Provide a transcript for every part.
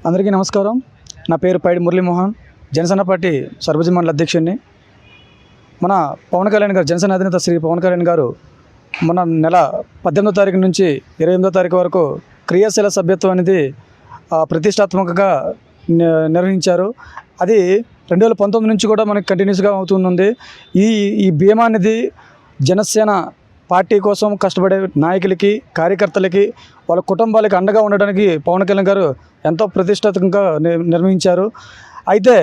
అందరికీ నమస్కారం. నా పేరు పైడి మురళీమోహన్, జనసేన పార్టీ సర్వజన మండల అధ్యక్షుడిని. మన పవన్ కళ్యాణ్ గారు, జనసేన అధినేత శ్రీ పవన్ కళ్యాణ్ గారు మన నెల 18వ తారీఖు నుంచి 28వ తారీఖు వరకు క్రియాశీల సభ్యత్వం అనేది ప్రతిష్టాత్మకంగా నిర్వహించారు. అది 2019 నుంచి కూడా మనకి కంటిన్యూస్గా అవుతుంది. ఈ బీమా అనేది జనసేన పార్టీ కోసం కష్టపడే నాయకులకి, కార్యకర్తలకి, వాళ్ళ కుటుంబాలకి అండగా ఉండడానికి పవన్ కళ్యాణ్ గారు ఎంతో ప్రతిష్టాత్మకంగా నిర్వహించారు. అయితే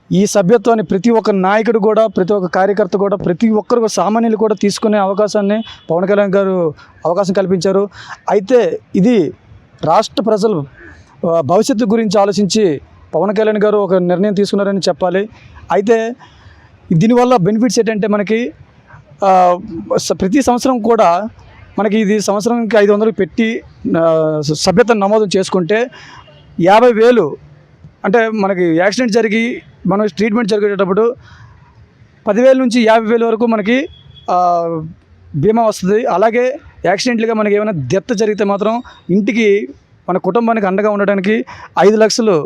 ఈ సభ్యత్వాన్ని ప్రతి ఒక్క నాయకుడు కూడా, ప్రతి ఒక్క కార్యకర్త కూడా, ప్రతి ఒక్కరు సామాన్యులు కూడా తీసుకునే అవకాశాన్ని పవన్ కళ్యాణ్ గారు అవకాశం కల్పించారు. అయితే ఇది రాష్ట్ర ప్రజలు భవిష్యత్తు గురించి ఆలోచించి పవన్ కళ్యాణ్ గారు ఒక నిర్ణయం తీసుకున్నారని చెప్పాలి. అయితే దీనివల్ల బెనిఫిట్స్ ఏంటంటే మనకి ప్రతి సంవత్సరం కూడా మనకి ఇది సంవత్సరానికి 500 పెట్టి సభ్యత నమోదు చేసుకుంటే 50,000 అంటే మనకి యాక్సిడెంట్ జరిగి మనం ట్రీట్మెంట్ జరిగేటప్పుడు 10,000 నుంచి 50,000 వరకు మనకి బీమా వస్తుంది. అలాగే యాక్సిడెంట్లుగా మనకి ఏమైనా డెత్ జరిగితే మాత్రం ఇంటికి, మన కుటుంబానికి అండగా ఉండడానికి 5 లక్షలు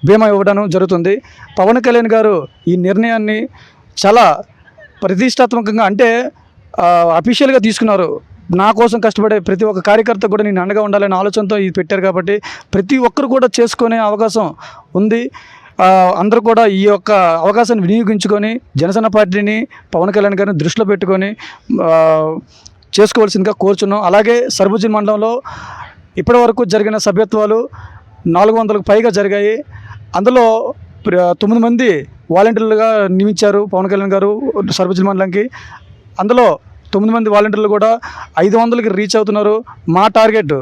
బీమా ఇవ్వడం జరుగుతుంది. పవన్ కళ్యాణ్ గారు ఈ నిర్ణయాన్ని చాలా ప్రతిష్టాత్మకంగా, అంటే అఫీషియల్గా తీసుకున్నారు. నా కోసం కష్టపడే ప్రతి ఒక్క కార్యకర్త కూడా నేను అండగా ఉండాలనే ఆలోచనతో ఇది పెట్టారు. కాబట్టి ప్రతి ఒక్కరు కూడా చేసుకునే అవకాశం ఉంది. అందరూ కూడా ఈ యొక్క అవకాశాన్ని వినియోగించుకొని జనసేన పార్టీని, పవన్ కళ్యాణ్ గారిని దృష్టిలో పెట్టుకొని చేసుకోవాల్సిందిగా కోరుచున్నాం. అలాగే సర్వజన మండలంలో ఇప్పటివరకు జరిగిన సభ్యత్వాలు 400కు పైగా జరిగాయి. అందులో 9 మంది వాలంటీర్లుగా నియమించారు పవన్ కళ్యాణ్ గారు సర్వజన మండలంకి. అందులో 9 మంది వాలంటీర్లు కూడా 500కి రీచ్ అవుతున్నారు. మా టార్గెట్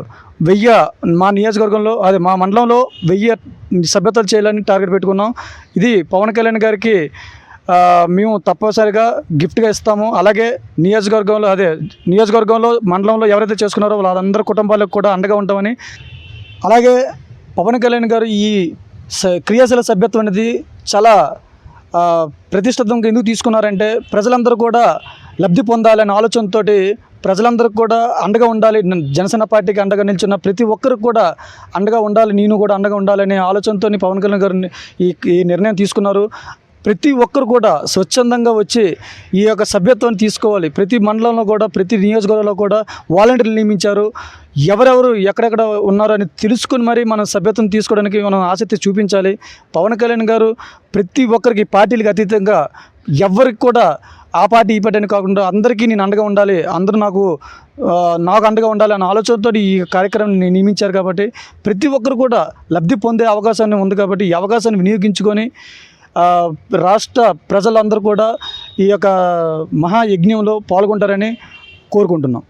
1000, మా నియోజకవర్గంలో, అదే మా మండలంలో 1000 సభ్యతలు చేయాలని టార్గెట్ పెట్టుకున్నాం. ఇది పవన్ కళ్యాణ్ గారికి మేము తప్పనిసరిగా గిఫ్ట్గా ఇస్తాము. అలాగే నియోజకవర్గంలో మండలంలో ఎవరైతే చేసుకున్నారో వాళ్ళందరి కుటుంబాలకు కూడా అండగా ఉంటామని. అలాగే పవన్ కళ్యాణ్ గారు ఈ క్రియాశీల సభ్యత్వం అనేది చాలా ప్రతిష్టాత్మకంగా ఎందుకు తీసుకున్నారంటే, ప్రజలందరూ కూడా లబ్ధి పొందాలనే ఆలోచనతో ప్రజలందరికీ కూడా అండగా ఉండాలి, జనసేన పార్టీకి అండగా నిల్చున్న ప్రతి ఒక్కరికి కూడా అండగా ఉండాలి, నేను కూడా అండగా ఉండాలనే ఆలోచనతో పవన్ కళ్యాణ్ గారు ఈ నిర్ణయం తీసుకున్నారు. ప్రతి ఒక్కరు కూడా స్వచ్ఛందంగా వచ్చి ఈ యొక్క సభ్యత్వాన్ని తీసుకోవాలి. ప్రతి మండలంలో కూడా, ప్రతి నియోజకవర్గంలో కూడా వాలంటీర్లు నియమించారు. ఎవరెవరు ఎక్కడెక్కడ ఉన్నారో అని తెలుసుకుని మరి మనం సభ్యత్వం తీసుకోవడానికి మనం ఆసక్తి చూపించాలి. పవన్ కళ్యాణ్ గారు ప్రతి ఒక్కరికి, పార్టీలకు అతీతంగా ఎవరికి కూడా ఆ పార్టీ ఈ పార్టీ అని కాకుండా అందరికీ నేను అండగా ఉండాలి, అందరూ నాకు అండగా ఉండాలి అనే ఆలోచనతో ఈ కార్యక్రమాన్ని నియమించారు. కాబట్టి ప్రతి ఒక్కరు కూడా లబ్ధి పొందే అవకాశాన్ని ఉంది. కాబట్టి ఈ అవకాశాన్ని వినియోగించుకొని రాష్ట్ర ప్రజలందరూ కూడా ఈ యొక్క మహాయజ్ఞంలో పాల్గొంటారని కోరుకుంటున్నాం.